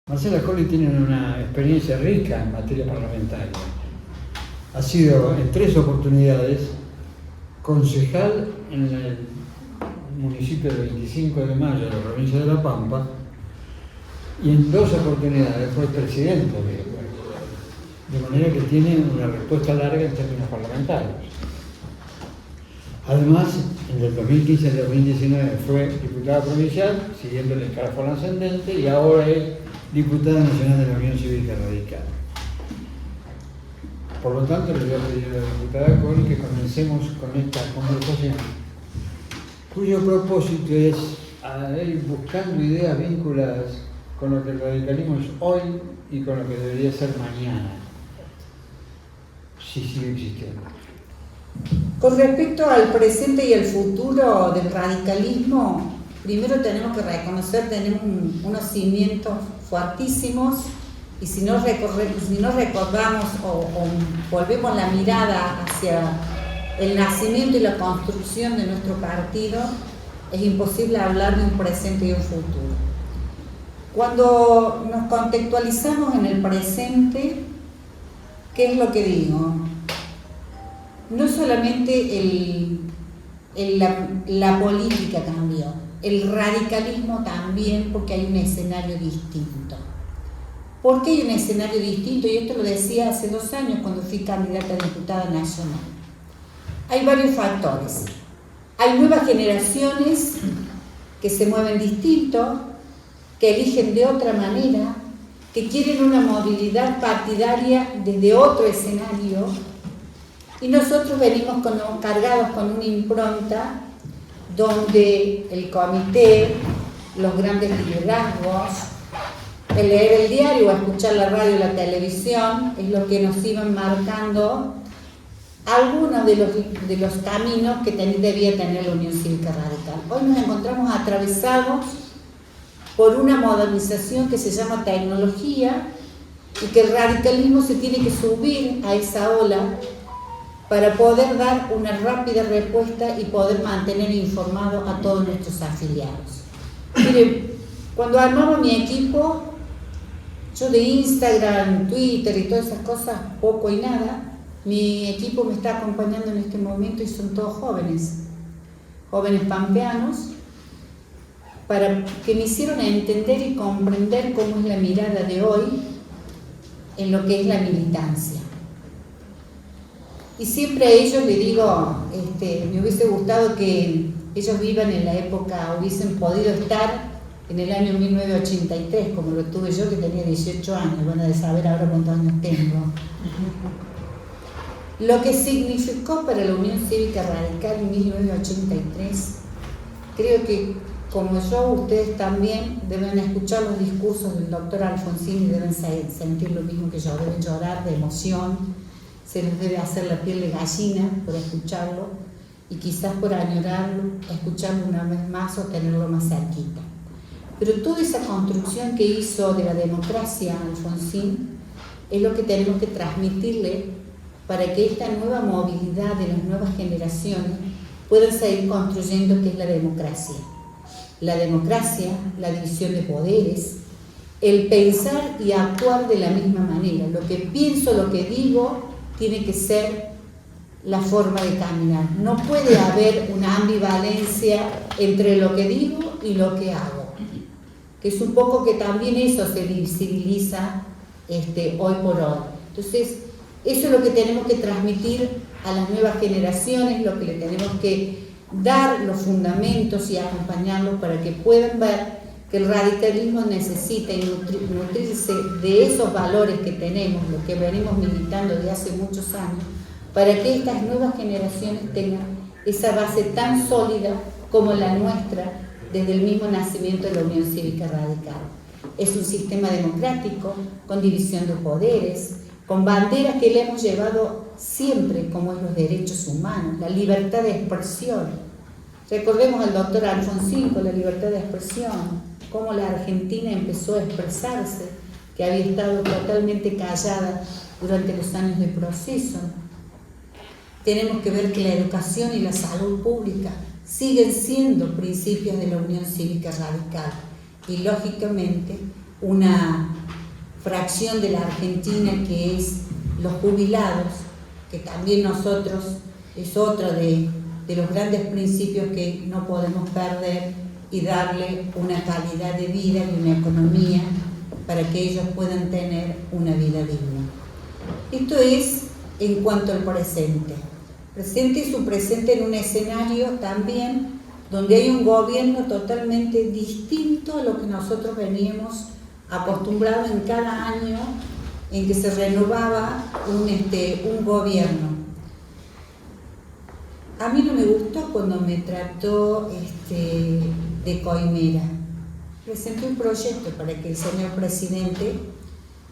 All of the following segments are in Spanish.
Marcela Colli tiene una experiencia rica en materia parlamentaria. Ha sido en 3 oportunidades concejal en el municipio de 25 de Mayo de la provincia de La Pampa y en 2 oportunidades fue presidente de manera que tiene una respuesta larga en términos parlamentarios. Además, en el 2015 y el 2019 fue diputada provincial, siguiendo el escalafón ascendente, y ahora es diputada nacional de la Unión Cívica Radical. Por lo tanto, le voy a pedir a la diputada Colli que comencemos con esta conversación, cuyo propósito es ir buscando ideas vinculadas con lo que el radicalismo es hoy y con lo que debería ser mañana, si sigue existiendo. Con respecto al presente y el futuro del radicalismo, primero tenemos que reconocer, tenemos unos cimientos fuertísimos, y si no recordamos o volvemos la mirada hacia el nacimiento y la construcción de nuestro partido, es imposible hablar de un presente y un futuro. Cuando nos contextualizamos en el presente, ¿qué es lo que digo? No solamente la política cambió, el radicalismo también, porque hay un escenario distinto. ¿Por qué hay un escenario distinto? Y esto lo decía hace 2 años cuando fui candidata a diputada nacional. Hay varios factores. Hay nuevas generaciones que se mueven distinto, que eligen de otra manera, que quieren una movilidad partidaria desde otro escenario. Y nosotros venimos cargados con una impronta donde el comité, los grandes liderazgos, el leer el diario o escuchar la radio o la televisión es lo que nos iban marcando algunos de los caminos que debía tener la Unión Cívica Radical. Hoy nos encontramos atravesados por una modernización que se llama tecnología y que el radicalismo se tiene que subir a esa ola para poder dar una rápida respuesta y poder mantener informados a todos nuestros afiliados. Miren, cuando armaba mi equipo, yo de Instagram, Twitter y todas esas cosas, poco y nada, mi equipo me está acompañando en este momento y son todos jóvenes pampeanos, para que me hicieron entender y comprender cómo es la mirada de hoy en lo que es la militancia. Y siempre a ellos les digo, me hubiese gustado que ellos vivan en la época, hubiesen podido estar en el año 1983, como lo tuve yo, que tenía 18 años, van a saber ahora cuántos años tengo. Lo que significó para la Unión Cívica Radical en 1983, creo que como yo, ustedes también deben escuchar los discursos del doctor Alfonsín y deben sentir lo mismo que yo, deben llorar de emoción, se les debe hacer la piel de gallina por escucharlo y quizás por añorarlo, escucharlo una vez más o tenerlo más cerquita. Pero toda esa construcción que hizo de la democracia Alfonsín es lo que tenemos que transmitirle para que esta nueva movilidad de las nuevas generaciones puedan seguir construyendo qué es la democracia. La democracia, la división de poderes, el pensar y actuar de la misma manera. Lo que pienso, lo que digo, tiene que ser la forma de caminar. No puede haber una ambivalencia entre lo que digo y lo que hago. Que es un poco que también eso se visibiliza hoy por hoy. Entonces, eso es lo que tenemos que transmitir a las nuevas generaciones, lo que le tenemos que dar los fundamentos y acompañarlos para que puedan ver que el radicalismo necesita nutrirse de esos valores que tenemos, lo que venimos militando desde hace muchos años, para que estas nuevas generaciones tengan esa base tan sólida como la nuestra desde el mismo nacimiento de la Unión Cívica Radical. Es un sistema democrático, con división de poderes, con banderas que le hemos llevado siempre, como es los derechos humanos, la libertad de expresión. Recordemos al doctor Alfonsín con la libertad de expresión, cómo la Argentina empezó a expresarse, que había estado totalmente callada durante los años de proceso. Tenemos que ver que la educación y la salud pública siguen siendo principios de la Unión Cívica Radical y lógicamente una fracción de la Argentina que es los jubilados, que también nosotros es otro de los grandes principios que no podemos perder, y darle una calidad de vida y una economía para que ellos puedan tener una vida digna. Esto es en cuanto al presente. Presente es un presente en un escenario también donde hay un gobierno totalmente distinto a lo que nosotros veníamos acostumbrados en cada año en que se renovaba un gobierno. A mí no me gustó cuando me trató de coimera. Presenté un proyecto para que el señor presidente,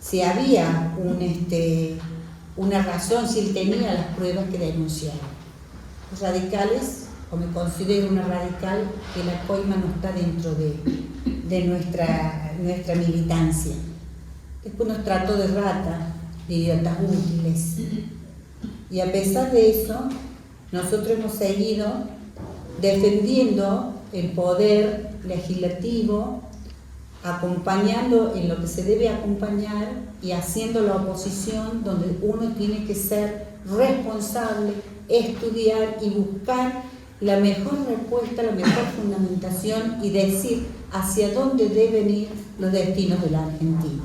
si había una razón, si él tenía las pruebas, que denunciara. Los radicales, o me considero una radical, que la coima no está dentro de nuestra militancia. Después nos trató de rata, de idiotas útiles. Y a pesar de eso, nosotros hemos seguido defendiendo el poder legislativo, acompañando en lo que se debe acompañar y haciendo la oposición donde uno tiene que ser responsable, estudiar y buscar la mejor respuesta, la mejor fundamentación y decir hacia dónde deben ir los destinos de la Argentina.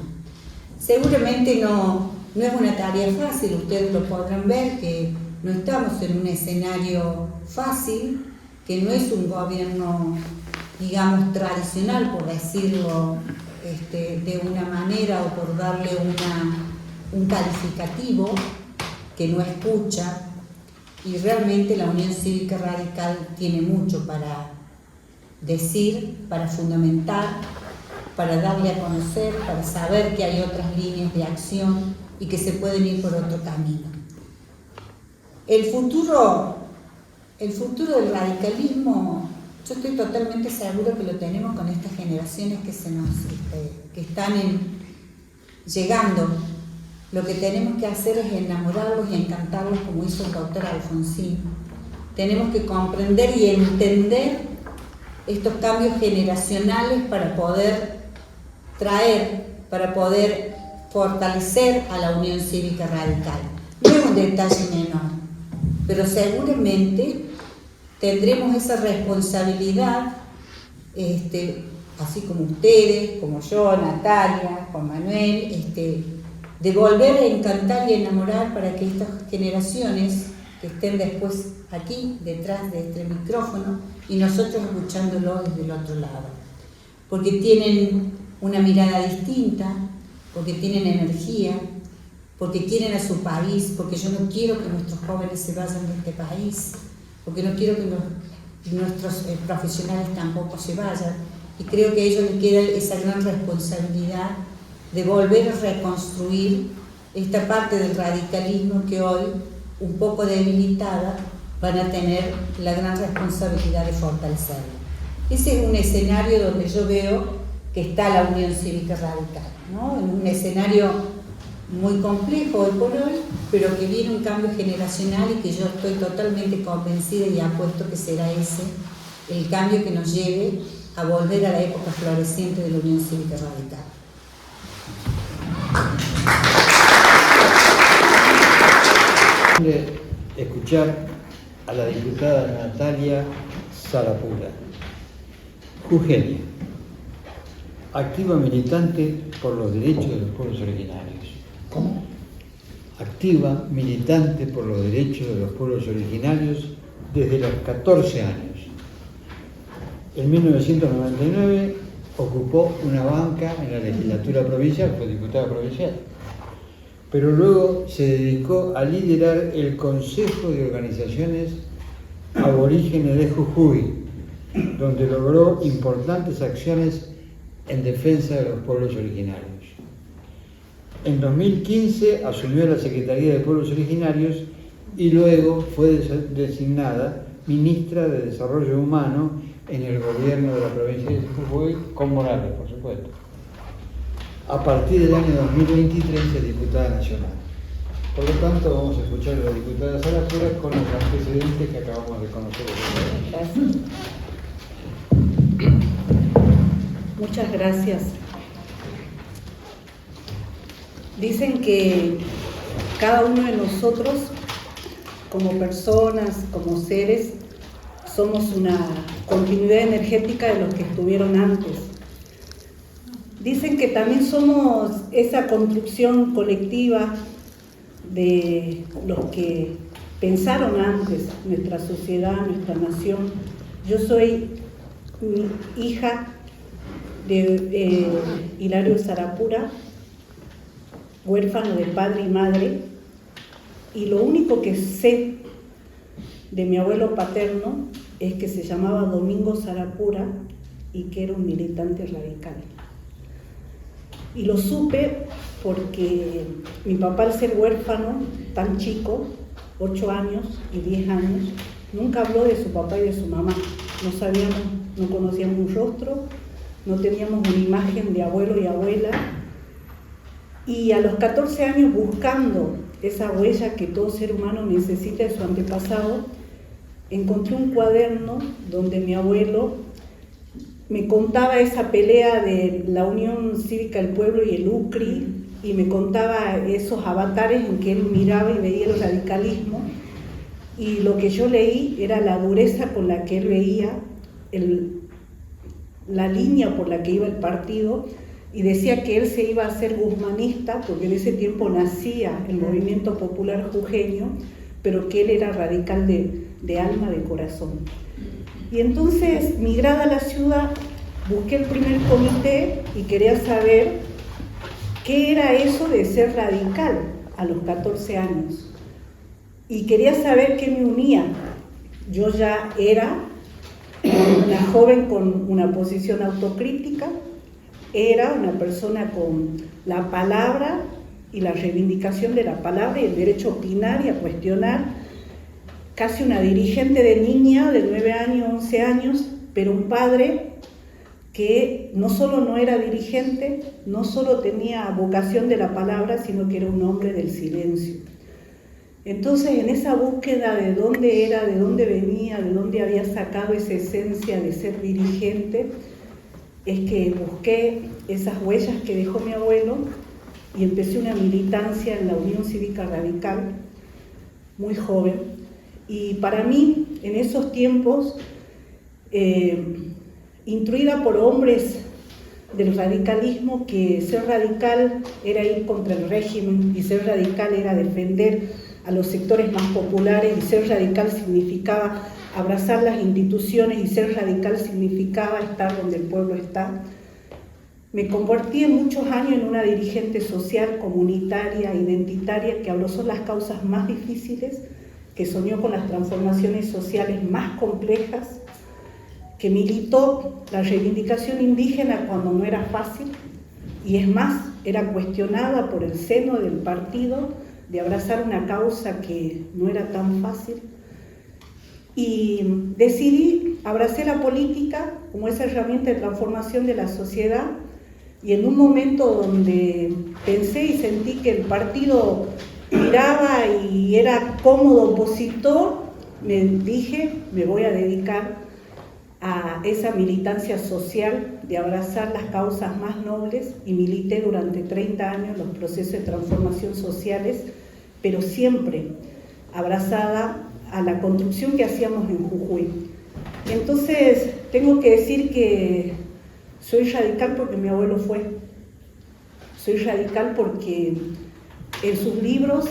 Seguramente no es una tarea fácil, ustedes lo podrán ver, que no estamos en un escenario fácil, que no es un gobierno, digamos, tradicional, por decirlo de una manera, o por darle un calificativo, que no escucha, y realmente la Unión Cívica Radical tiene mucho para decir, para fundamentar, para darle a conocer, para saber que hay otras líneas de acción y que se pueden ir por otro camino. El futuro del radicalismo, yo estoy totalmente seguro que lo tenemos con estas generaciones que están llegando. Lo que tenemos que hacer es enamorarlos y encantarlos, como hizo el doctor Alfonsín. Tenemos que comprender y entender estos cambios generacionales para poder fortalecer a la Unión Cívica Radical. No es un detalle menor, pero seguramente tendremos esa responsabilidad, así como ustedes, como yo, Natalia, Juan Manuel, de volver a encantar y enamorar para que estas generaciones que estén después aquí, detrás de este micrófono, y nosotros escuchándolo desde el otro lado. Porque tienen una mirada distinta, porque tienen energía, porque quieren a su país, porque yo no quiero que nuestros jóvenes se vayan de este país, porque no quiero que nuestros profesionales tampoco se vayan, y creo que a ellos les queda esa gran responsabilidad de volver a reconstruir esta parte del radicalismo que hoy, un poco debilitada, van a tener la gran responsabilidad de fortalecerlo. Ese es un escenario donde yo veo que está la Unión Cívica Radical, ¿no? En un escenario muy complejo hoy por hoy, pero que viene un cambio generacional y que yo estoy totalmente convencida y apuesto que será ese el cambio que nos lleve a volver a la época floreciente de la Unión Cívica Radical. Escuchar a la diputada Natalia Sarapura, jujeña, activa militante por los derechos de los pueblos originarios. ¿Cómo? Activa militante por los derechos de los pueblos originarios desde los 14 años. En 1999 ocupó una banca en la legislatura provincial, fue diputada provincial, pero luego se dedicó a liderar el Consejo de Organizaciones Aborígenes de Jujuy, donde logró importantes acciones en defensa de los pueblos originarios. En 2015 asumió la Secretaría de Pueblos Originarios y luego fue designada ministra de Desarrollo Humano en el gobierno de la provincia de Jujuy, con Morales, por supuesto. A partir del año 2023 es diputada nacional. Por lo tanto, vamos a escuchar a la diputada Sarapura con los antecedentes que acabamos de conocer. Muchas gracias. Dicen que cada uno de nosotros, como personas, como seres, somos una continuidad energética de los que estuvieron antes. Dicen que también somos esa construcción colectiva de los que pensaron antes nuestra sociedad, nuestra nación. Yo soy hija de Hilario Sarapura, huérfano de padre y madre, y lo único que sé de mi abuelo paterno es que se llamaba Domingo Sarapura y que era un militante radical. Y lo supe porque mi papá, al ser huérfano tan chico, 8 años y 10 años, nunca habló de su papá y de su mamá. No sabíamos, no conocíamos un rostro, no teníamos una imagen de abuelo y abuela. Y a los 14 años, buscando esa huella que todo ser humano necesita de su antepasado, encontré un cuaderno donde mi abuelo me contaba esa pelea de la Unión Cívica del Pueblo y el UCRI, y me contaba esos avatares en que él miraba y veía el radicalismo, y lo que yo leí era la dureza con la que él veía la línea por la que iba el partido, y decía que él se iba a hacer guzmanista, porque en ese tiempo nacía el movimiento popular jujeño, pero que él era radical de alma, de corazón. Y entonces, migrada a la ciudad, busqué el primer comité y quería saber qué era eso de ser radical a los 14 años. Y quería saber qué me unía. Yo ya era una joven con una posición autocrítica, era una persona con la palabra y la reivindicación de la palabra y el derecho a opinar y a cuestionar, casi una dirigente de niña de 9 años, 11 años, pero un padre que no solo no era dirigente, no solo tenía vocación de la palabra, sino que era un hombre del silencio. Entonces, en esa búsqueda de dónde era, de dónde venía, de dónde había sacado esa esencia de ser dirigente, es que busqué esas huellas que dejó mi abuelo y empecé una militancia en la Unión Cívica Radical, muy joven. Y para mí, en esos tiempos, instruida por hombres del radicalismo, que ser radical era ir contra el régimen y ser radical era defender a los sectores más populares, y ser radical significaba abrazar las instituciones, y ser radical significaba estar donde el pueblo está. Me convertí en muchos años en una dirigente social, comunitaria, identitaria, que abrazó las causas más difíciles, que soñó con las transformaciones sociales más complejas, que militó la reivindicación indígena cuando no era fácil, y es más, era cuestionada por el seno del partido de abrazar una causa que no era tan fácil. Y abracé la política como esa herramienta de transformación de la sociedad, y en un momento donde pensé y sentí que el partido miraba y era cómodo opositor, me dije, me voy a dedicar a esa militancia social de abrazar las causas más nobles, y milité durante 30 años los procesos de transformación sociales, pero siempre abrazada a la construcción que hacíamos en Jujuy. Y entonces tengo que decir que soy radical porque mi abuelo fue. Soy radical porque en sus libros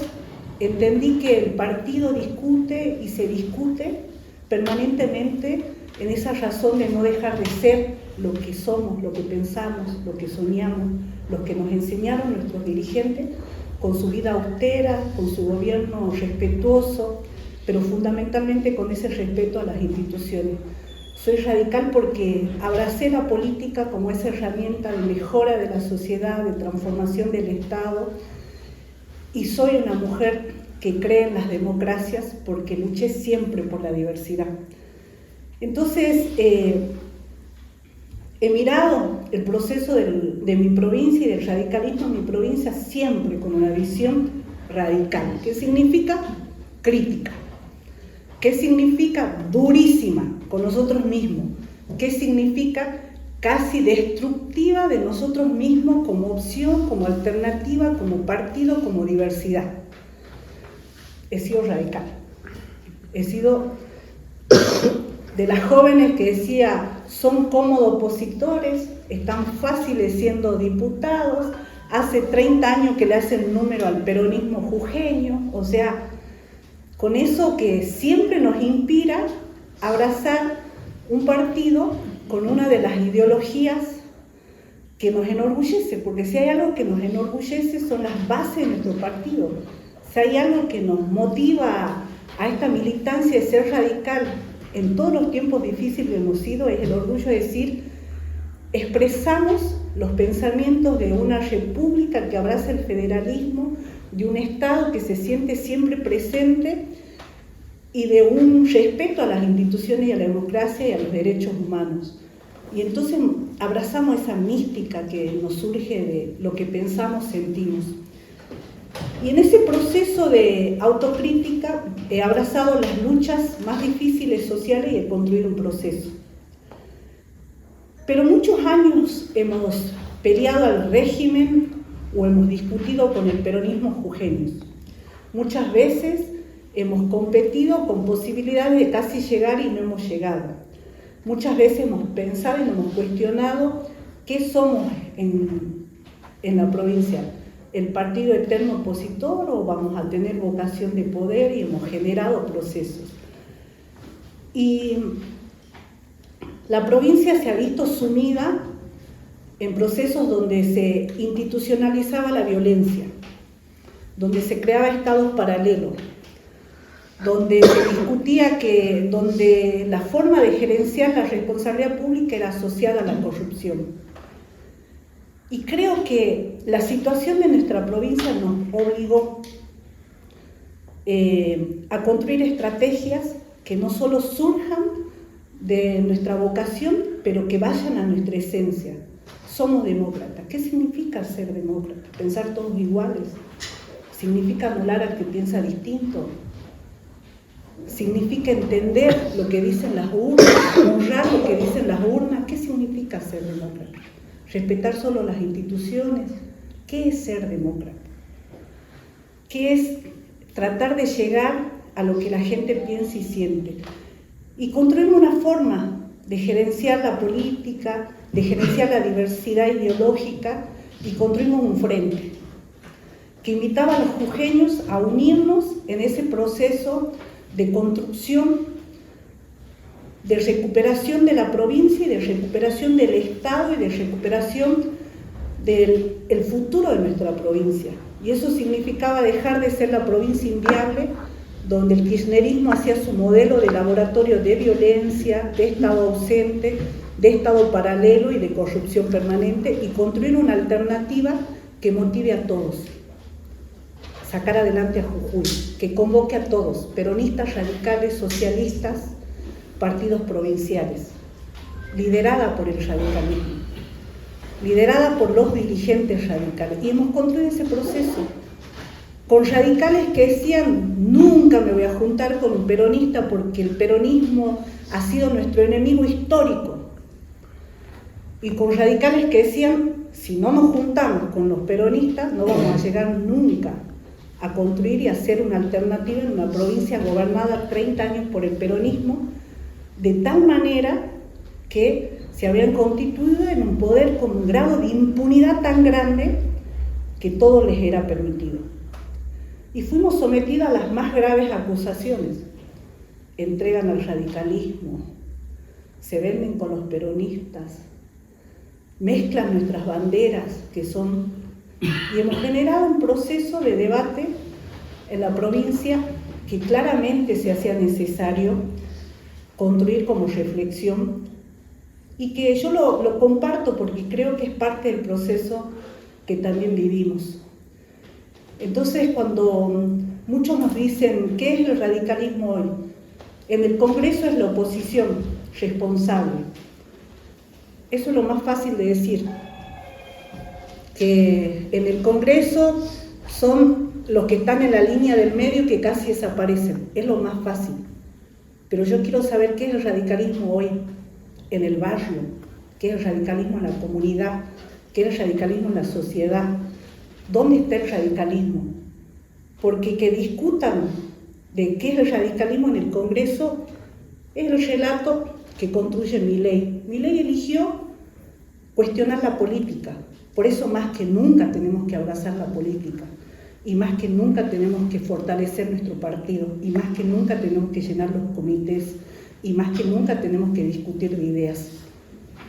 entendí que el partido discute y se discute permanentemente en esa razón de no dejar de ser lo que somos, lo que pensamos, lo que soñamos, lo que nos enseñaron nuestros dirigentes, con su vida austera, con su gobierno respetuoso, pero fundamentalmente con ese respeto a las instituciones. Soy radical porque abracé la política como esa herramienta de mejora de la sociedad, de transformación del Estado, y soy una mujer que cree en las democracias porque luché siempre por la diversidad. Entonces, he mirado el proceso de mi provincia y del radicalismo en mi provincia siempre con una visión radical. ¿Qué significa? Crítica. ¿Qué significa? Durísima con nosotros mismos. ¿Qué significa? casi destructiva de nosotros mismos como opción, como alternativa, como partido, como diversidad. He sido radical. He sido de las jóvenes que decía, son cómodos opositores, están fáciles siendo diputados, hace 30 años que le hacen número al peronismo jujeño, o sea, con eso que siempre nos inspira a abrazar un partido con una de las ideologías que nos enorgullece, porque si hay algo que nos enorgullece son las bases de nuestro partido. Si hay algo que nos motiva a esta militancia de ser radical en todos los tiempos difíciles que hemos sido, es el orgullo de decir, expresamos los pensamientos de una república que abraza el federalismo, de un Estado que se siente siempre presente y de un respeto a las instituciones y a la democracia y a los derechos humanos. Y entonces abrazamos esa mística que nos surge de lo que pensamos, sentimos. Y en ese proceso de autocrítica he abrazado las luchas más difíciles sociales y he construido un proceso. Pero muchos años hemos peleado al régimen o hemos discutido con el peronismo jujeño. Muchas veces hemos competido con posibilidades de casi llegar y no hemos llegado. Muchas veces hemos pensado y nos hemos cuestionado qué somos en la provincia. ¿El partido eterno opositor o vamos a tener vocación de poder? Y hemos generado procesos. Y la provincia se ha visto sumida en procesos donde se institucionalizaba la violencia, donde se creaba estados paralelos, donde se discutía donde la forma de gerenciar la responsabilidad pública era asociada a la corrupción. Y creo que la situación de nuestra provincia nos obligó a construir estrategias que no solo surjan de nuestra vocación, pero que vayan a nuestra esencia. Somos demócratas. ¿Qué significa ser demócrata? ¿Pensar todos iguales? ¿Significa anular al que piensa distinto? ¿Significa entender lo que dicen las urnas? ¿Honrar lo que dicen las urnas? ¿Qué significa ser demócrata? ¿Respetar solo las instituciones? ¿Qué es ser demócrata? ¿Qué es tratar de llegar a lo que la gente piensa y siente? Y construimos una forma de gerenciar la política, de gerenciar la diversidad ideológica, y construimos un frente que invitaba a los jujeños a unirnos en ese proceso de construcción, de recuperación de la provincia y de recuperación del Estado y de recuperación del futuro de nuestra provincia. Y eso significaba dejar de ser la provincia inviable, donde el kirchnerismo hacía su modelo de laboratorio de violencia, de Estado ausente, de Estado paralelo y de corrupción permanente, y construir una alternativa que motive a todos, sacar adelante a Jujuy, que convoque a todos, peronistas, radicales, socialistas, partidos provinciales, liderada por el radicalismo, liderada por los dirigentes radicales. Y hemos construido ese proceso con radicales que decían, nunca me voy a juntar con un peronista porque el peronismo ha sido nuestro enemigo histórico. Y con radicales que decían, si no nos juntamos con los peronistas, no vamos a llegar nunca a construir y hacer una alternativa en una provincia gobernada 30 años por el peronismo, de tal manera que se habían constituido en un poder con un grado de impunidad tan grande que todo les era permitido. Y fuimos sometidos a las más graves acusaciones. Entregan al radicalismo, se venden con los peronistas, mezclan nuestras banderas, que son... Y hemos generado un proceso de debate en la provincia que claramente se hacía necesario construir como reflexión, y que yo lo comparto porque creo que es parte del proceso que también vivimos. Entonces, cuando muchos nos dicen, ¿qué es el radicalismo hoy? En el Congreso es la oposición responsable. Eso es lo más fácil de decir. Que en el Congreso son los que están en la línea del medio que casi desaparecen. Es lo más fácil. Pero yo quiero saber qué es el radicalismo hoy, en el barrio, qué es el radicalismo en la comunidad, qué es el radicalismo en la sociedad, dónde está el radicalismo. Porque que discutan de qué es el radicalismo en el Congreso es el relato que construye Milei. Milei eligió cuestionar la política, por eso más que nunca tenemos que abrazar la política, y más que nunca tenemos que fortalecer nuestro partido, y más que nunca tenemos que llenar los comités, y más que nunca tenemos que discutir de ideas.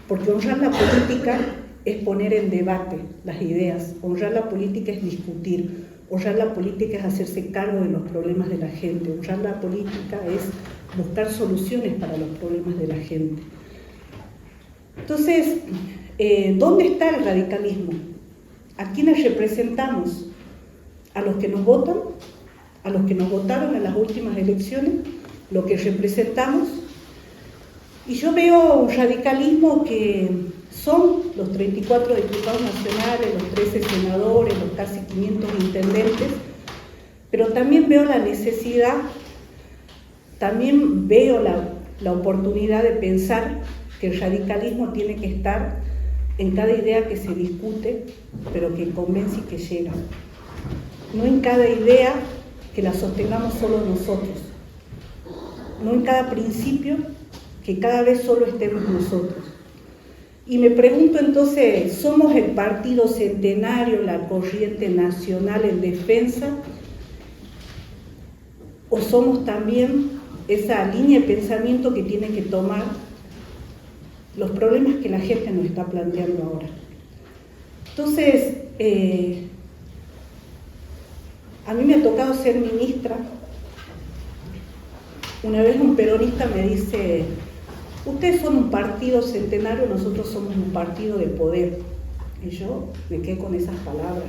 Porque honrar la política es poner en debate las ideas, honrar la política es discutir, honrar la política es hacerse cargo de los problemas de la gente, honrar la política es buscar soluciones para los problemas de la gente. Entonces, ¿dónde está el radicalismo? ¿A quiénes representamos? ¿A los que nos votan? ¿A los que nos votaron en las últimas elecciones? ¿Lo que representamos? Y yo veo un radicalismo que son los 34 diputados nacionales, los 13 senadores, los casi 500 intendentes, pero también veo la necesidad, también veo la oportunidad de pensar que el radicalismo tiene que estar en cada idea que se discute, pero que convence y que llega. No en cada idea que la sostengamos solo nosotros, no en cada principio que cada vez solo estemos nosotros. Y me pregunto entonces, ¿somos el partido centenario, la corriente nacional en defensa? ¿O somos también esa línea de pensamiento que tiene que tomar los problemas que la gente nos está planteando ahora? Entonces, a mí me ha tocado ser ministra. Una vez un peronista me dice: ustedes son un partido centenario, nosotros somos un partido de poder. Y yo me quedé con esas palabras.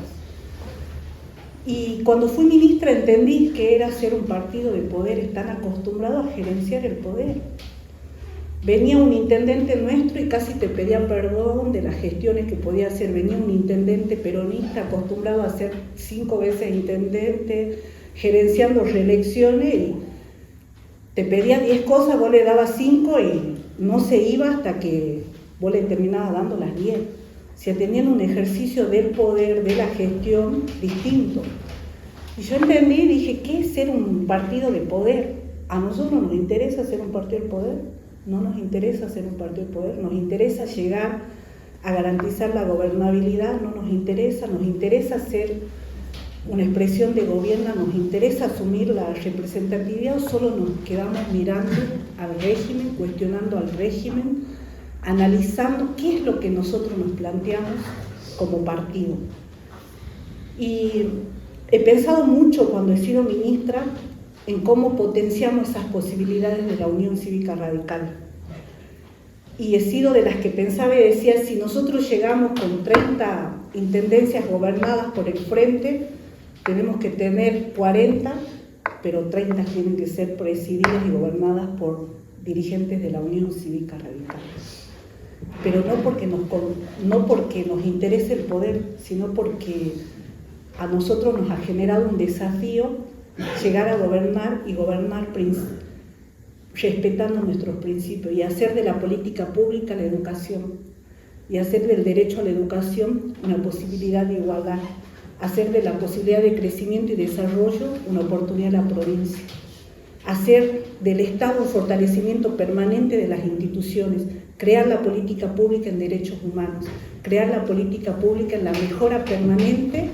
Y cuando fui ministra entendí que era ser un partido de poder, están acostumbrados a gerenciar el poder. Venía un intendente nuestro y casi te pedía perdón de las gestiones que podía hacer. Venía un intendente peronista acostumbrado a ser 5 veces intendente, gerenciando reelecciones, y te pedía 10 cosas, vos le dabas 5 y no se iba hasta que vos le terminabas dando las 10. O sea, tenían un ejercicio del poder, de la gestión distinto. Y yo entendí y dije, ¿qué es ser un partido de poder? A nosotros nos interesa ser un partido de poder. No nos interesa ser un partido de poder, nos interesa llegar a garantizar la gobernabilidad, no nos interesa ser una expresión de gobierno, nos interesa asumir la representatividad, o solo nos quedamos mirando al régimen, cuestionando al régimen, analizando qué es lo que nosotros nos planteamos como partido. Y he pensado mucho cuando he sido ministra en cómo potenciamos esas posibilidades de la Unión Cívica Radical. Y he sido de las que pensaba y decía, si nosotros llegamos con 30 intendencias gobernadas por el Frente, tenemos que tener 40, pero 30 tienen que ser presididas y gobernadas por dirigentes de la Unión Cívica Radical. Pero no porque nos interese el poder, sino porque a nosotros nos ha generado un desafío llegar a gobernar y gobernar respetando nuestros principios y hacer de la política pública la educación y hacer del derecho a la educación una posibilidad de igualdad, hacer de la posibilidad de crecimiento y desarrollo una oportunidad de la provincia, hacer del Estado un fortalecimiento permanente de las instituciones, crear la política pública en derechos humanos, crear la política pública en la mejora permanente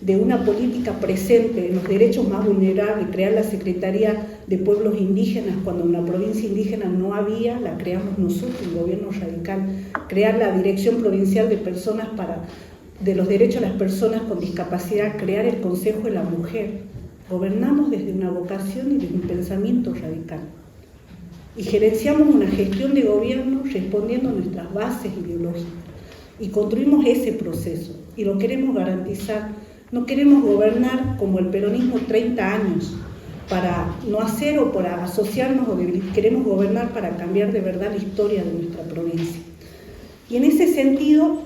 de una política presente en los derechos más vulnerables, crear la Secretaría de Pueblos Indígenas cuando en la provincia indígena no había, la creamos nosotros, el gobierno radical, crear la Dirección Provincial de los Derechos de las Personas con Discapacidad, crear el Consejo de la Mujer. Gobernamos desde una vocación y desde un pensamiento radical. Y gerenciamos una gestión de gobierno respondiendo a nuestras bases ideológicas. Y construimos ese proceso y lo queremos garantizar. No queremos gobernar como el peronismo 30 años para no hacer o para asociarnos, queremos gobernar para cambiar de verdad la historia de nuestra provincia. Y en ese sentido,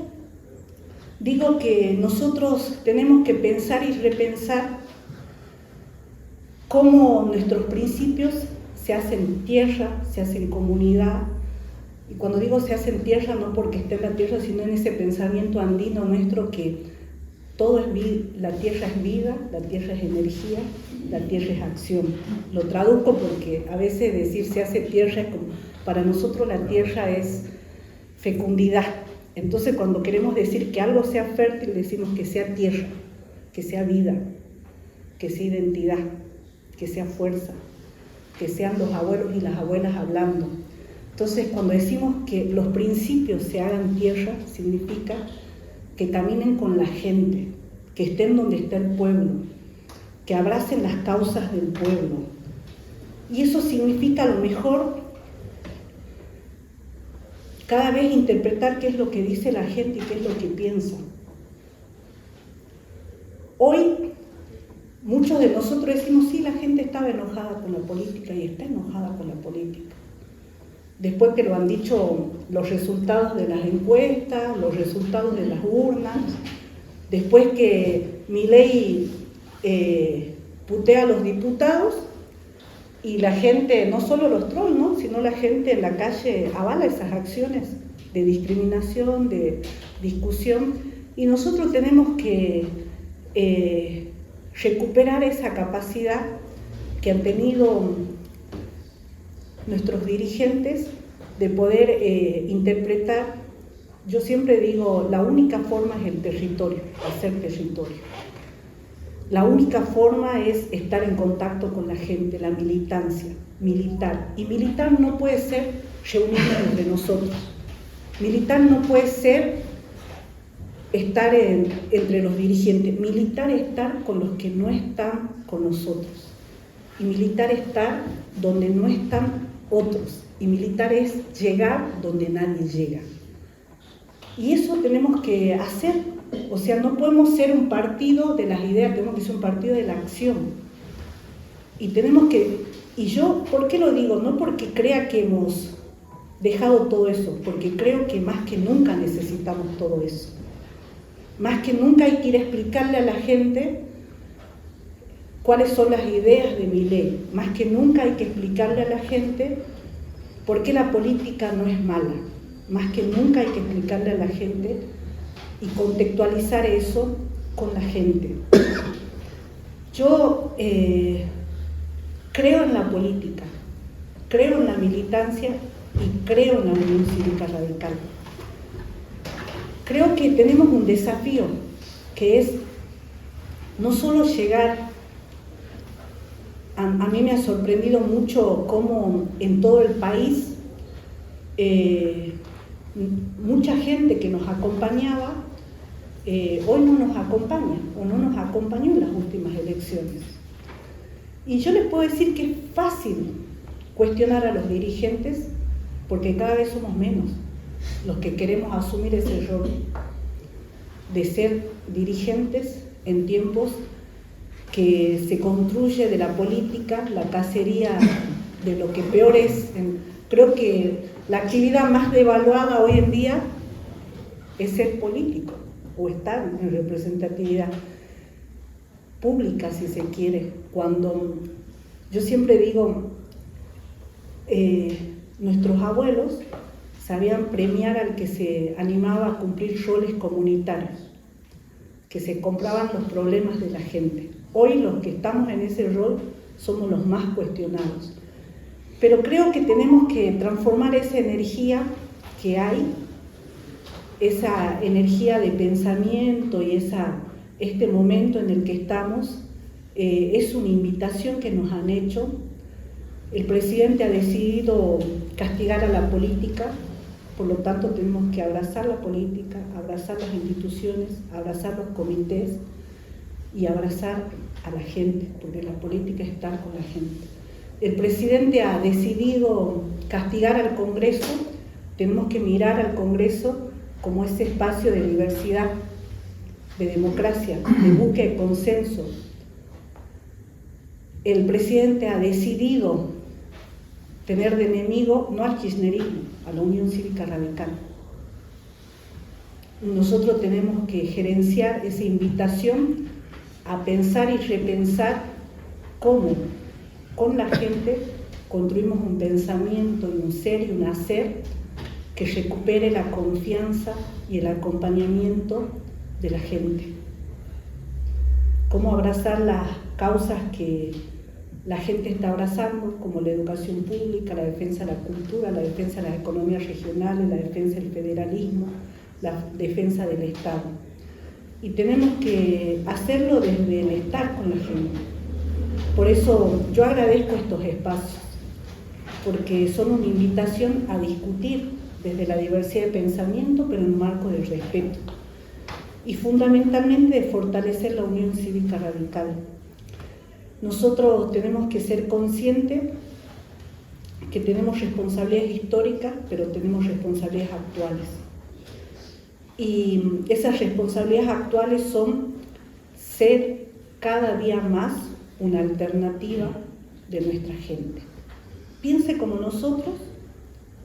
digo que nosotros tenemos que pensar y repensar cómo nuestros principios se hacen tierra, se hacen comunidad, Y cuando digo se hace en tierra, no porque esté en la tierra, sino en ese pensamiento andino nuestro que todo es vida, la tierra es vida, la tierra es energía, la tierra es acción. Lo traduzco porque a veces decir se hace tierra es como, para nosotros la tierra es fecundidad. Entonces cuando queremos decir que algo sea fértil, decimos que sea tierra, que sea vida, que sea identidad, que sea fuerza, que sean los abuelos y las abuelas hablando. Entonces cuando decimos que los principios se hagan tierra, significa que caminen con la gente, que estén donde está el pueblo, que abracen las causas del pueblo. Y eso significa a lo mejor cada vez interpretar qué es lo que dice la gente y qué es lo que piensa. Hoy muchos de nosotros decimos, sí, la gente estaba enojada con la política y está enojada con la política. Después que lo han dicho los resultados de las encuestas, los resultados de las urnas, después que Milei putea a los diputados y la gente, no solo los trolls, ¿no?, sino la gente en la calle avala esas acciones de discriminación, de discusión, y nosotros tenemos que recuperar esa capacidad que han tenido nuestros dirigentes de poder interpretar. Yo siempre digo, la única forma es el territorio, hacer territorio. La única forma es estar en contacto con la gente, la militancia, militar. Y militar no puede ser reunirnos entre nosotros. Militar no puede ser estar entre los dirigentes. Militar es estar con los que no están con nosotros. Y militar es estar donde no están otros. Y militar es llegar donde nadie llega. Y eso tenemos que hacer. O sea, no podemos ser un partido de las ideas, tenemos que ser un partido de la acción. Y tenemos que... Y yo, ¿por qué lo digo? No porque crea que hemos dejado todo eso, porque creo que más que nunca necesitamos todo eso. Más que nunca hay que ir a explicarle a la gente cuáles son las ideas de Milei. Más que nunca hay que explicarle a la gente por qué la política no es mala. Más que nunca hay que explicarle a la gente y contextualizar eso con la gente. Yo creo en la política, creo en la militancia y creo en la Unión Cívica Radical. Creo que tenemos un desafío, que es no solo llegar, a mí me ha sorprendido mucho cómo en todo el país mucha gente que nos acompañaba hoy no nos acompaña o no nos acompañó en las últimas elecciones. Y yo les puedo decir que es fácil cuestionar a los dirigentes porque cada vez somos menos los que queremos asumir ese rol de ser dirigentes en tiempos que se construye de la política, la cacería de lo que peor es. Creo que la actividad más devaluada hoy en día es ser político o estar en representatividad pública, si se quiere. Cuando yo siempre digo, nuestros abuelos sabían premiar al que se animaba a cumplir roles comunitarios, que se compraban los problemas de la gente. Hoy los que estamos en ese rol somos los más cuestionados. Pero creo que tenemos que transformar esa energía que hay, esa energía de pensamiento y este momento en el que estamos, es una invitación que nos han hecho. El presidente ha decidido castigar a la política, por lo tanto tenemos que abrazar la política, abrazar las instituciones, abrazar los comités y abrazar a la gente, porque la política es estar con la gente. El presidente ha decidido castigar al Congreso, tenemos que mirar al Congreso como ese espacio de diversidad, de democracia, de búsqueda de consenso. El presidente ha decidido tener de enemigo no al kirchnerismo, a la Unión Cívica Radical. Nosotros tenemos que gerenciar esa invitación a pensar y repensar cómo con la gente construimos un pensamiento y un ser y un hacer que recupere la confianza y el acompañamiento de la gente. Cómo abrazar las causas que la gente está abrazando, como la educación pública, la defensa de la cultura, la defensa de las economías regionales, la defensa del federalismo, la defensa del Estado. Y tenemos que hacerlo desde el estar con la gente. Por eso yo agradezco estos espacios, porque son una invitación a discutir desde la diversidad de pensamiento, pero en un marco de respeto. Y fundamentalmente de fortalecer la unión cívica radical. Nosotros tenemos que ser conscientes que tenemos responsabilidades históricas, pero tenemos responsabilidades actuales. Y esas responsabilidades actuales son ser cada día más una alternativa de nuestra gente. Piense como nosotros,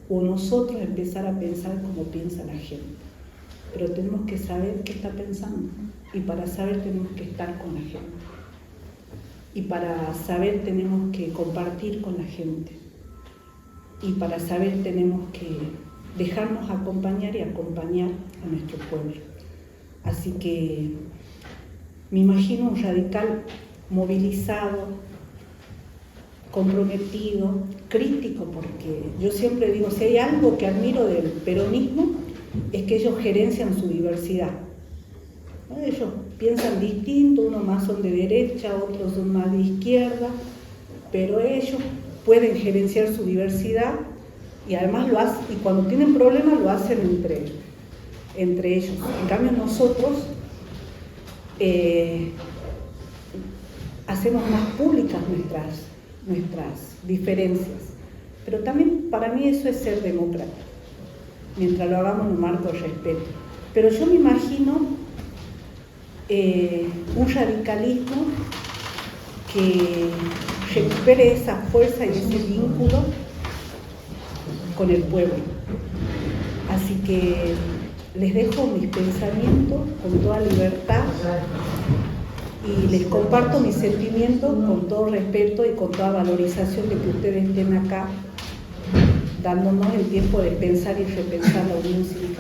o nosotros empezar a pensar como piensa la gente. Pero tenemos que saber qué está pensando, y para saber tenemos que estar con la gente. Y para saber tenemos que compartir con la gente. Y para saber tenemos que dejarnos acompañar y acompañar a nuestro pueblo. Así que me imagino un radical movilizado, comprometido, crítico, porque yo siempre digo, si hay algo que admiro del peronismo, es que ellos gerencian su diversidad. ¿No? Ellos piensan distinto, unos más son de derecha, otros son más de izquierda, pero ellos pueden gerenciar su diversidad y además lo hacen, y cuando tienen problemas lo hacen entre ellos. En cambio nosotros hacemos más públicas nuestras diferencias, pero también para mí eso es ser demócrata, mientras lo hagamos en un marco de respeto. Pero yo me imagino un radicalismo que recupere esa fuerza y ese vínculo con el pueblo. Así que les dejo mis pensamientos con toda libertad y les comparto mis sentimientos con todo respeto y con toda valorización de que ustedes estén acá dándonos el tiempo de pensar y repensar la Unión Cívica